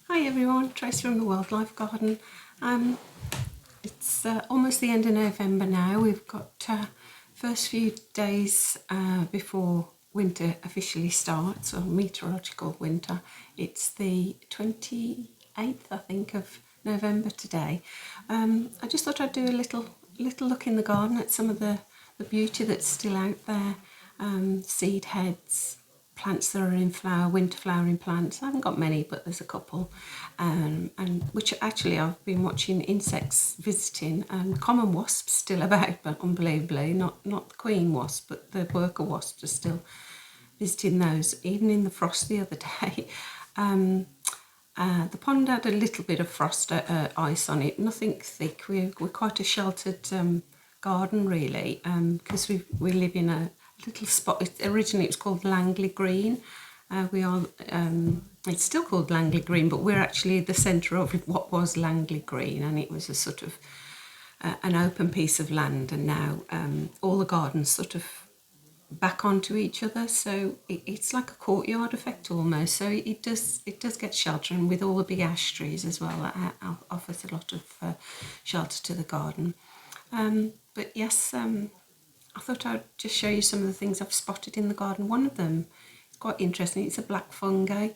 Hi everyone, Trace from the Wildlife Garden. It's almost the end of November now. We've got first few days before winter officially starts, or meteorological winter. It's the 28th, I think, of November today. I just thought I'd do a little look in the garden at some of the beauty that's still out there. Seed heads, plants that are in flower, winter flowering plants. I haven't got many, but there's a couple, and which actually I've been watching insects visiting, and common wasps still about, but unbelievably not the queen wasp, but the worker wasps are still visiting those, even in the frost the other day. The pond had a little bit of frost ice on it, nothing thick. We're quite a sheltered garden really, because we live in a little spot. Originally it was called Langley Green. It's still called Langley Green, but we're actually the centre of what was Langley Green, and it was a sort of an open piece of land, and now all the gardens sort of back onto each other, so it's like a courtyard effect almost. So it does get shelter, and with all the big ash trees as well, that offers a lot of shelter to the garden. But yes, I thought I'd just show you some of the things I've spotted in the garden. One of them is quite interesting. It's a black fungi.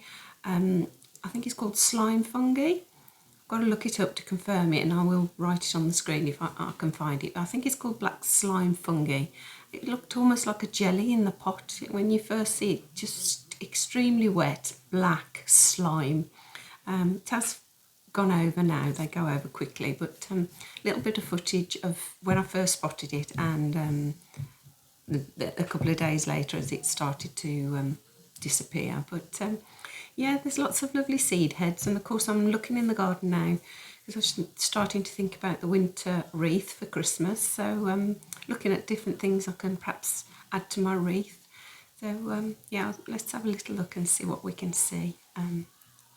I think it's called slime fungi. I've got to look it up to confirm it, and I will write it on the screen if I can find it. I think it's called black slime fungi. It looked almost like a jelly in the pot. When you first see it, just extremely wet, black slime. It has gone over now, they go over quickly, but a little bit of footage of when I first spotted it, and a couple of days later as it started to disappear. But yeah, there's lots of lovely seed heads, and of course I'm looking in the garden now because I'm starting to think about the winter wreath for Christmas, so looking at different things I can perhaps add to my wreath. So yeah, let's have a little look and see what we can see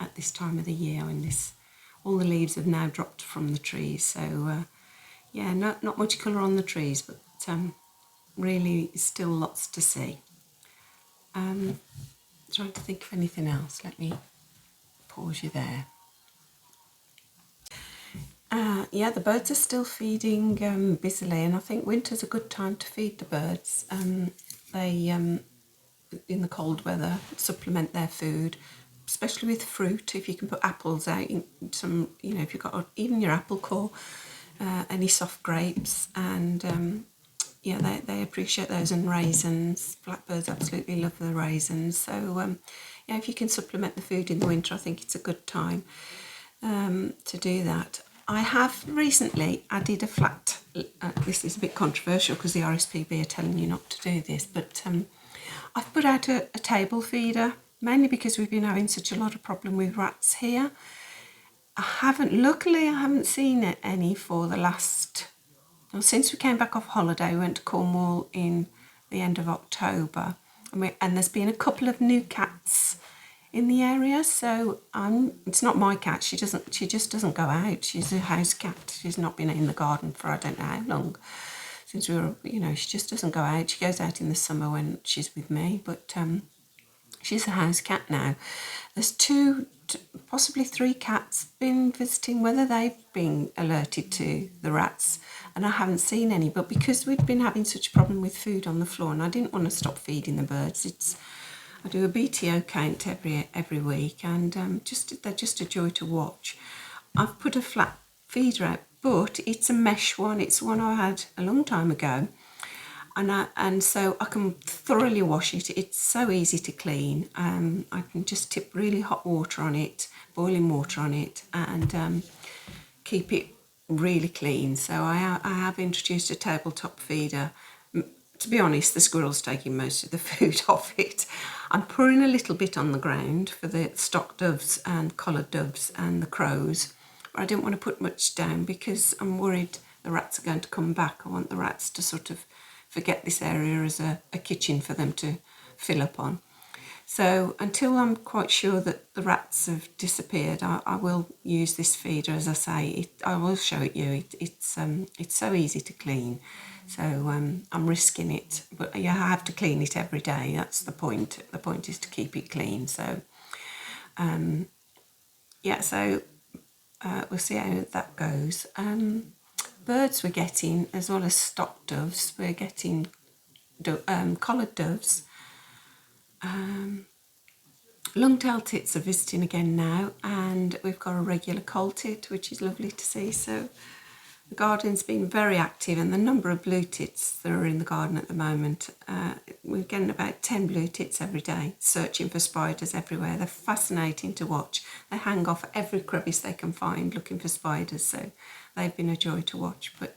at this time of the year when all the leaves have now dropped from the trees. So yeah, not much colour on the trees, but really still lots to see. Trying to think of anything else. Let me pause you there. Yeah, the birds are still feeding busily, and I think winter's a good time to feed the birds. They, in the cold weather, supplement their food, especially with fruit. If you can put apples out, if you've got even your apple core, any soft grapes, and yeah, they appreciate those, and raisins. Blackbirds absolutely love the raisins. So yeah, if you can supplement the food in the winter, I think it's a good time to do that. I have recently added a flat, this is a bit controversial because the RSPB are telling you not to do this, but I've put out a table feeder, mainly because we've been having such a lot of problem with rats here. Luckily I haven't seen any for the last, well, since we came back off holiday. We went to Cornwall in the end of October, and there's been a couple of new cats in the area. So it's not my cat. She just doesn't go out. She's a house cat. She's not been in the garden for I don't know how long. Since we were, she just doesn't go out. She goes out in the summer when she's with me, but she's a house cat now. There's two, possibly three cats been visiting, whether they've been alerted to the rats, and I haven't seen any. But because we've been having such a problem with food on the floor, and I didn't want to stop feeding the birds, I do a BTO count every week, and they're just a joy to watch. I've put a flat feeder out, but it's a mesh one. It's one I had a long time ago, and so I can thoroughly wash it. It's so easy to clean. I can just tip really hot water on it, boiling water on it, and keep it really clean. So I have introduced a tabletop feeder. To be honest, the squirrel's taking most of the food off it. I'm pouring a little bit on the ground for the stock doves and collared doves and the crows, but I didn't want to put much down because I'm worried the rats are going to come back. I want the rats to sort of forget this area as a kitchen for them to fill up on. So until I'm quite sure that the rats have disappeared, I will use this feeder. As I say, I will show it you. It's so easy to clean. So I'm risking it, but yeah, I have to clean it every day. That's the point. The point is to keep it clean. So yeah, so we'll see how that goes. Birds we're getting, as well as stock doves, we're getting collared doves. Long-tailed tits are visiting again now, and we've got a regular coal tit, which is lovely to see. So the garden's been very active, and the number of blue tits that are in the garden at the moment, we're getting about 10 blue tits every day, searching for spiders everywhere. They're fascinating to watch. They hang off every crevice they can find looking for spiders, so they've been a joy to watch. But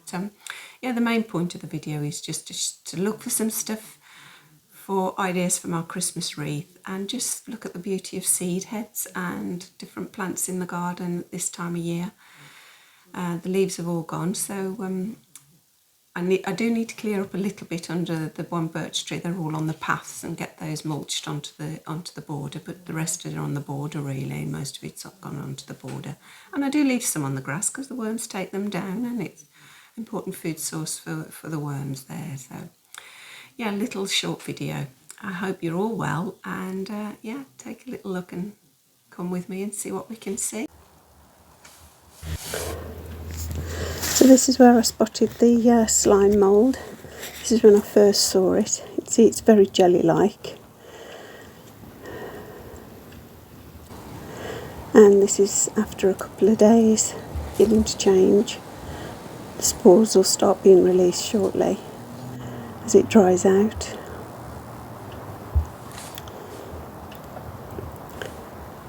yeah, the main point of the video is just to look for some stuff for ideas for my Christmas wreath, and just look at the beauty of seed heads and different plants in the garden at this time of year. The leaves have all gone, so I do need to clear up a little bit under the one birch tree. They're all on the paths, and get those mulched onto the border, but the rest are on the border really. Most of it's gone onto the border, and I do leave some on the grass because the worms take them down, and it's an important food source for the worms there. So yeah, a little short video. I hope you're all well, and yeah, take a little look and come with me and see what we can see. So this is where I spotted the slime mould. This is when I first saw it. You can see it's very jelly-like. And this is after a couple of days, beginning to change. The spores will start being released shortly as it dries out.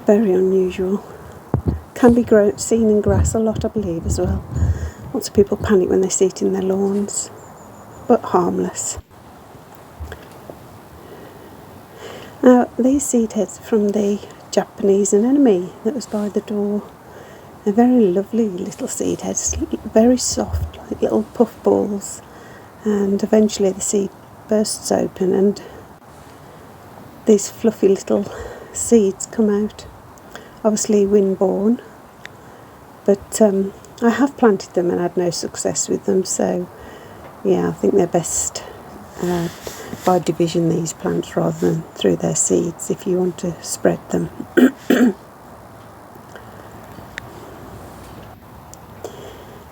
Very unusual. Can be seen in grass a lot, I believe, as well. Lots of people panic when they see it in their lawns, but harmless. Now, these seed heads are from the Japanese anemone that was by the door. They're very lovely little seed heads, very soft, like little puff balls, and eventually the seed bursts open and these fluffy little seeds come out. Obviously wind-borne, but I have planted them and had no success with them, so yeah, I think they're best by division, these plants, rather than through their seeds if you want to spread them.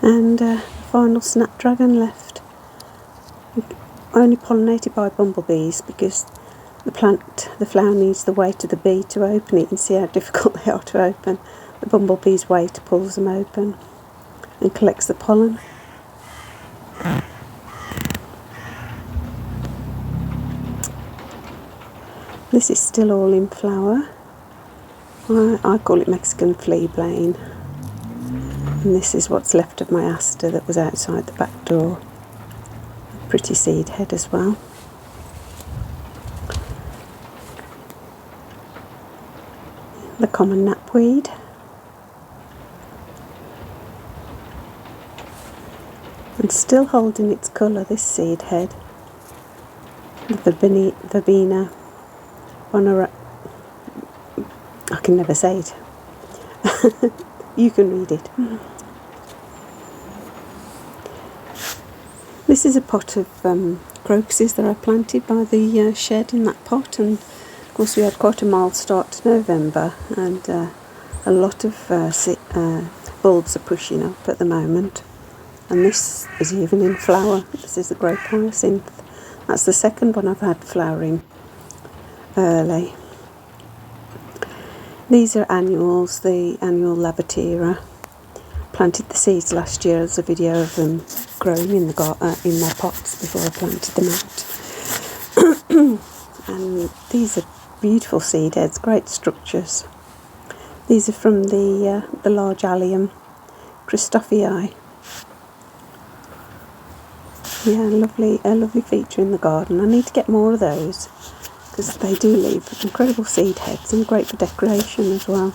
And the final snapdragon left, only pollinated by bumblebees, because the flower needs the weight of the bee to open it. You can see how difficult they are to open. The bumblebee's weight pulls them open and collects the pollen. This is still all in flower. I call it Mexican fleabane. And this is what's left of my aster that was outside the back door. A pretty seed head as well. The common knapweed. And still holding its colour, this seed head. The verbena bonera. I can never say it. You can read it. This is a pot of crocuses that I planted by the shed in that pot, and of course we had quite a mild start to November, and a lot of bulbs are pushing up at the moment, and this is even in flower. This is the great hyacinth. That's the second one I've had flowering early. These are annuals, the annual lavatera. Planted the seeds last year. There's a video of them growing in their pots before I planted them out. And these are beautiful seed heads, great structures. These are from the large allium, Christophii. Yeah, a lovely feature in the garden. I need to get more of those, because they do leave incredible seed heads and great for decoration as well.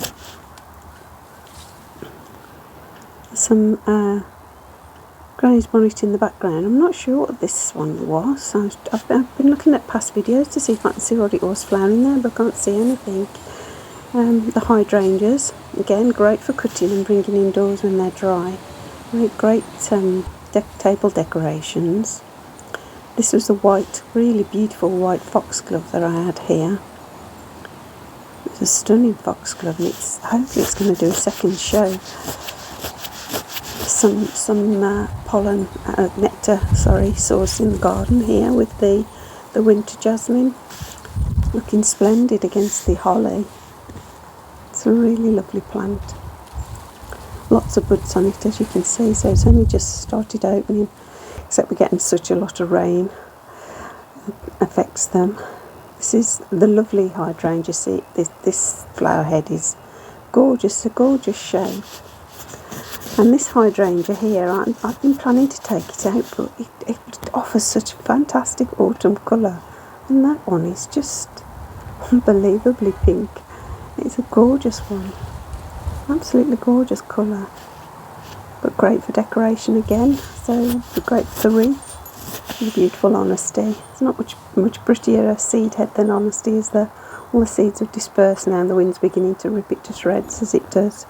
Some Granny's bonnet in the background. I'm not sure what this one was. I've been looking at past videos to see if I can see what it was flowering there, but I can't see anything. The hydrangeas, again, great for cutting and bringing indoors when they're dry. Great table decorations. This was the white, really beautiful white foxglove that I had here. a stunning foxglove, and hopefully it's going to do a second show. Some pollen, nectar, source in the garden here with the winter jasmine, looking splendid against the holly. It's a really lovely plant. Lots of buds on it, as you can see, so it's only just started opening, except we're getting such a lot of rain. It affects them. This is the lovely hydrangea. See, this flower head is gorgeous, a gorgeous shape. And this hydrangea here, I've been planning to take it out, but it offers such a fantastic autumn colour. And that one is just unbelievably pink. It's a gorgeous one. Absolutely gorgeous colour. But great for decoration again. So great for the wreath. And beautiful honesty. It's not much prettier a seed head than honesty, as all the seeds have dispersed now and the wind's beginning to rip it to shreds as it does.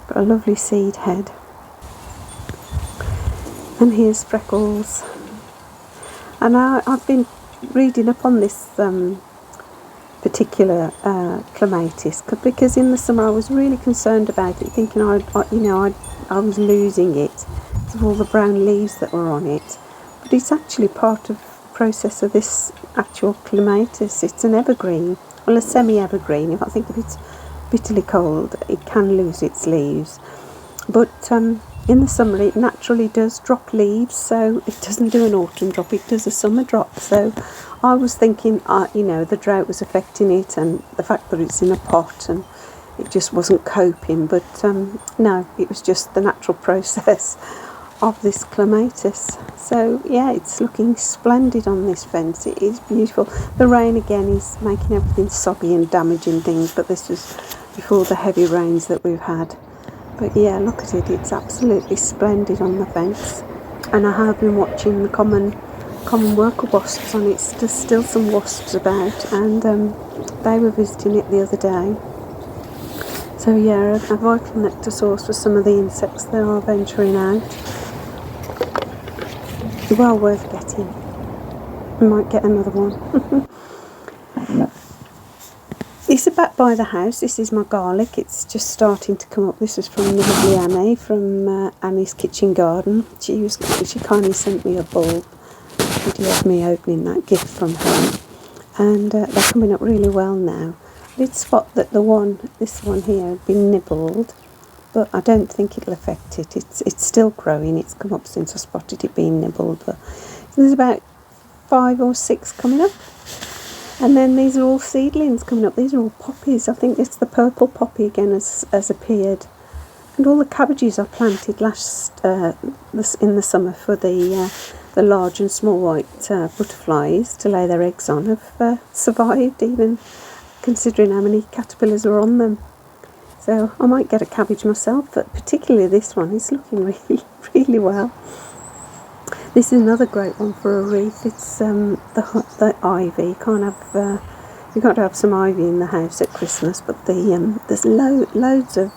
But a lovely seed head. And here's Freckles. And I've been reading up on this particular clematis, because in the summer I was really concerned about it, thinking I was losing it because of all the brown leaves that were on it. But it's actually part of the process of this actual clematis. It's an evergreen, well, a semi-evergreen. If I think if it's bitterly cold, it can lose its leaves. But in the summer it naturally does drop leaves, so it doesn't do an autumn drop, it does a summer drop. So I was thinking, the drought was affecting it, and the fact that it's in a pot and it just wasn't coping. But no, it was just the natural process of this clematis. So yeah, it's looking splendid on this fence. It is beautiful. The rain again is making everything soggy and damaging things, but this was before the heavy rains that we've had. But yeah, look at it, it's absolutely splendid on the fence. And I have been watching the common worker wasps on it. There's still some wasps about, and they were visiting it the other day. So yeah, a vital nectar source for some of the insects that are venturing out. Well worth getting. We might get another one. It's back by the house. This is my garlic. It's just starting to come up. This is from the lovely Annie from Annie's Kitchen Garden. She kindly sent me a bulb, video of me opening that gift from her, and they're coming up really well now. I did spot that this one here had been nibbled, but I don't think it'll affect it. It's still growing. It's come up since I spotted it being nibbled, but there's about 5 or 6 coming up. And then these are all seedlings coming up. These are all poppies. I think it's the purple poppy again has appeared. And all the cabbages I planted in the summer for the large and small white butterflies to lay their eggs on have survived, even considering how many caterpillars are on them. So I might get a cabbage myself, but particularly this one is looking really, really well. This is another great one for a wreath. It's the ivy. You've got to have some ivy in the house at Christmas, but there's loads of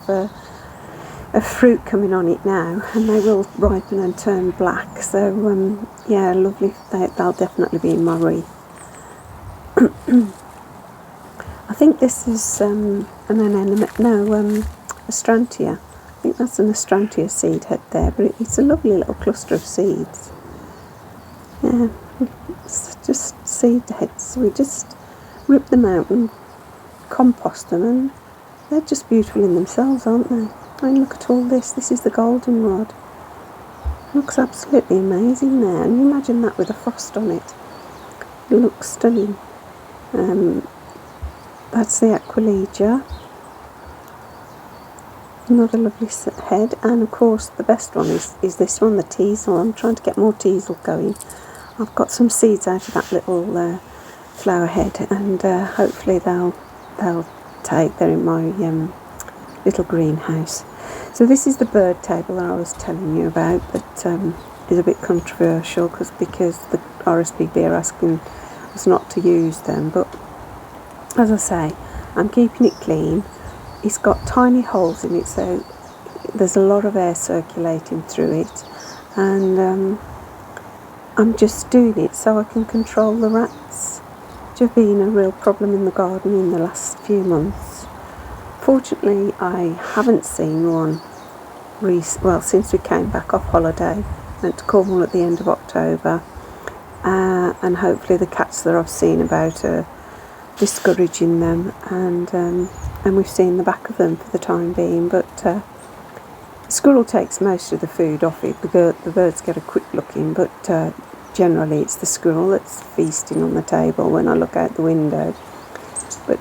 fruit coming on it now, and they will ripen and turn black. So yeah, lovely. They'll definitely be in my wreath. I think this is an anemone. No, astrantia. I think that's an astrantia seed head there, but it's a lovely little cluster of seeds. Yeah, it's just seed heads. We just rip them out and compost them, and they're just beautiful in themselves, aren't they? I mean, look at all this. This is the goldenrod. It looks absolutely amazing there. And you imagine that with a frost on it. It looks stunning. That's the Aquilegia. Another lovely head. And of course, the best one is this one, the teasel. I'm trying to get more teasel going. I've got some seeds out of that little flower head, and hopefully they'll take. They're in my little greenhouse. So this is the bird table that I was telling you about, that is a bit controversial because the RSPB are asking us not to use them. But as I say, I'm keeping it clean. It's got tiny holes in it, so there's a lot of air circulating through it, and I'm just doing it so I can control the rats, which have been a real problem in the garden in the last few months. Fortunately, I haven't seen one since we came back off holiday. Went to Cornwall at the end of October, and hopefully the cats that I've seen about are discouraging them, and we've seen the back of them for the time being. But the squirrel takes most of the food off it. The birds get a quick looking, but generally it's the squirrel that's feasting on the table when I look out the window. But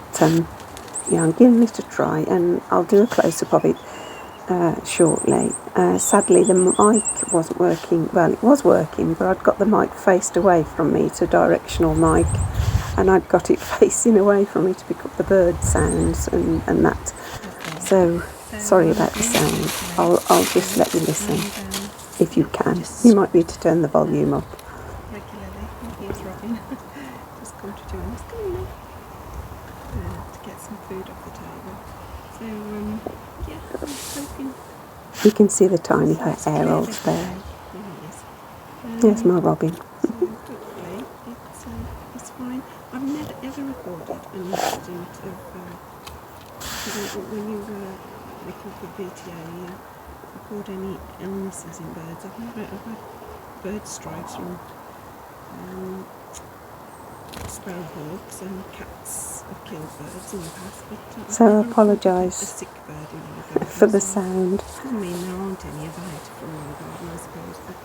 yeah, I'm giving it a try, and I'll do a close-up of it shortly. Sadly, the mic wasn't working. Well, it was working, but I'd got the mic faced away from me. It's a directional mic, and I'd got it facing away from me to pick up the bird sounds and that. So sorry about the sound. I'll just let you listen if you can. You might need to turn the volume up. Regularly, here's Robin. Just come to join us. Come on, to get some food off the table. So yeah, I'm hoping. You can see the tiny hair holes there. There's my Robin. So hopefully it's fine. I've never ever recorded an incident of when you record the VTA, you record any illnesses in birds. I've had bird strikes from sparrowhawks, and cats have killed birds in the past. But so I apologise for the sound. Doesn't mean there aren't any about from the garden, I suppose. But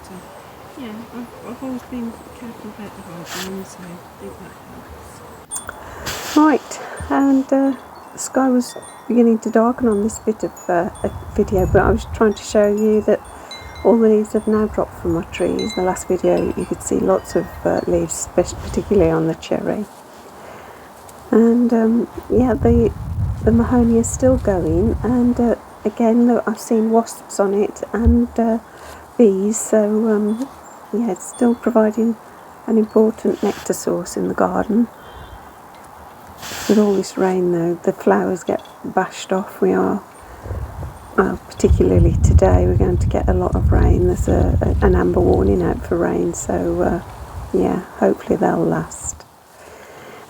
yeah, I've always been careful about the hygiene, so I think that helps. Right, and the sky was beginning to darken on this bit of a video, but I was trying to show you that all the leaves have now dropped from my trees. The last video you could see lots of leaves, particularly on the cherry. And yeah, the mahogany is still going, and again, look, I've seen wasps on it and bees, so yeah, it's still providing an important nectar source in the garden. With all this rain though, the flowers get bashed off. We are, well, particularly today, we're going to get a lot of rain. There's an amber warning out for rain, so yeah, hopefully they'll last.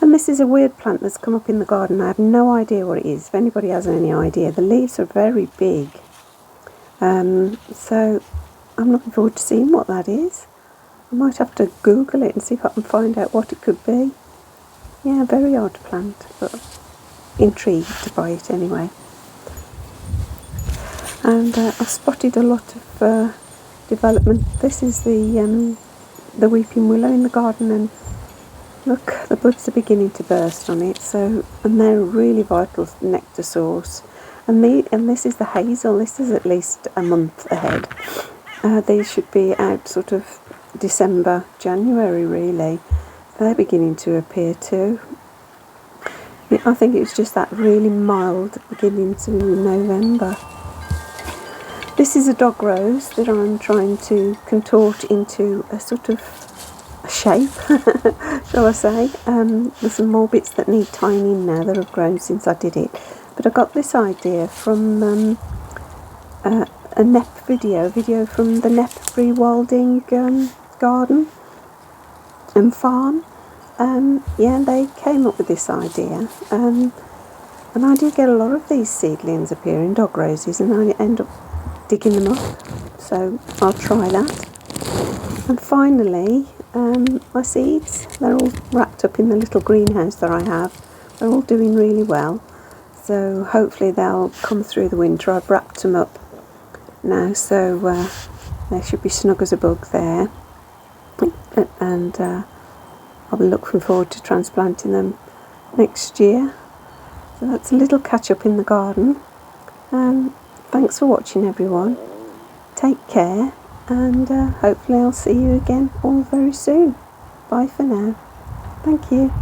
And this is a weird plant that's come up in the garden. I have no idea what it is. If anybody has any idea, the leaves are very big. So I'm looking forward to seeing what that is. I might have to Google it and see if I can find out what it could be. Yeah, very odd plant, but intrigued by it anyway. And I spotted a lot of development. This is the weeping willow in the garden, and look, the buds are beginning to burst on it. So, and they're a really vital nectar source. And this is the hazel. This is at least a month ahead. These should be out sort of December, January, really. They're beginning to appear too. I think it was just that really mild beginning to November. This is a dog rose that I'm trying to contort into a sort of a shape, shall I say. There's some more bits that need tying in now that have grown since I did it. But I got this idea from a Nep video from the Nep rewilding garden and farm. Yeah, they came up with this idea, and I do get a lot of these seedlings appearing, dog roses, and I end up digging them up, so I'll try that. And finally, my seeds, they're all wrapped up in the little greenhouse that I have. They're all doing really well, so hopefully they'll come through the winter. I've wrapped them up now, so they should be snug as a bug there, and I'll be looking forward to transplanting them next year. So that's a little catch up in the garden. Thanks for watching, everyone. Take care, and hopefully I'll see you again all very soon. Bye for now. Thank you.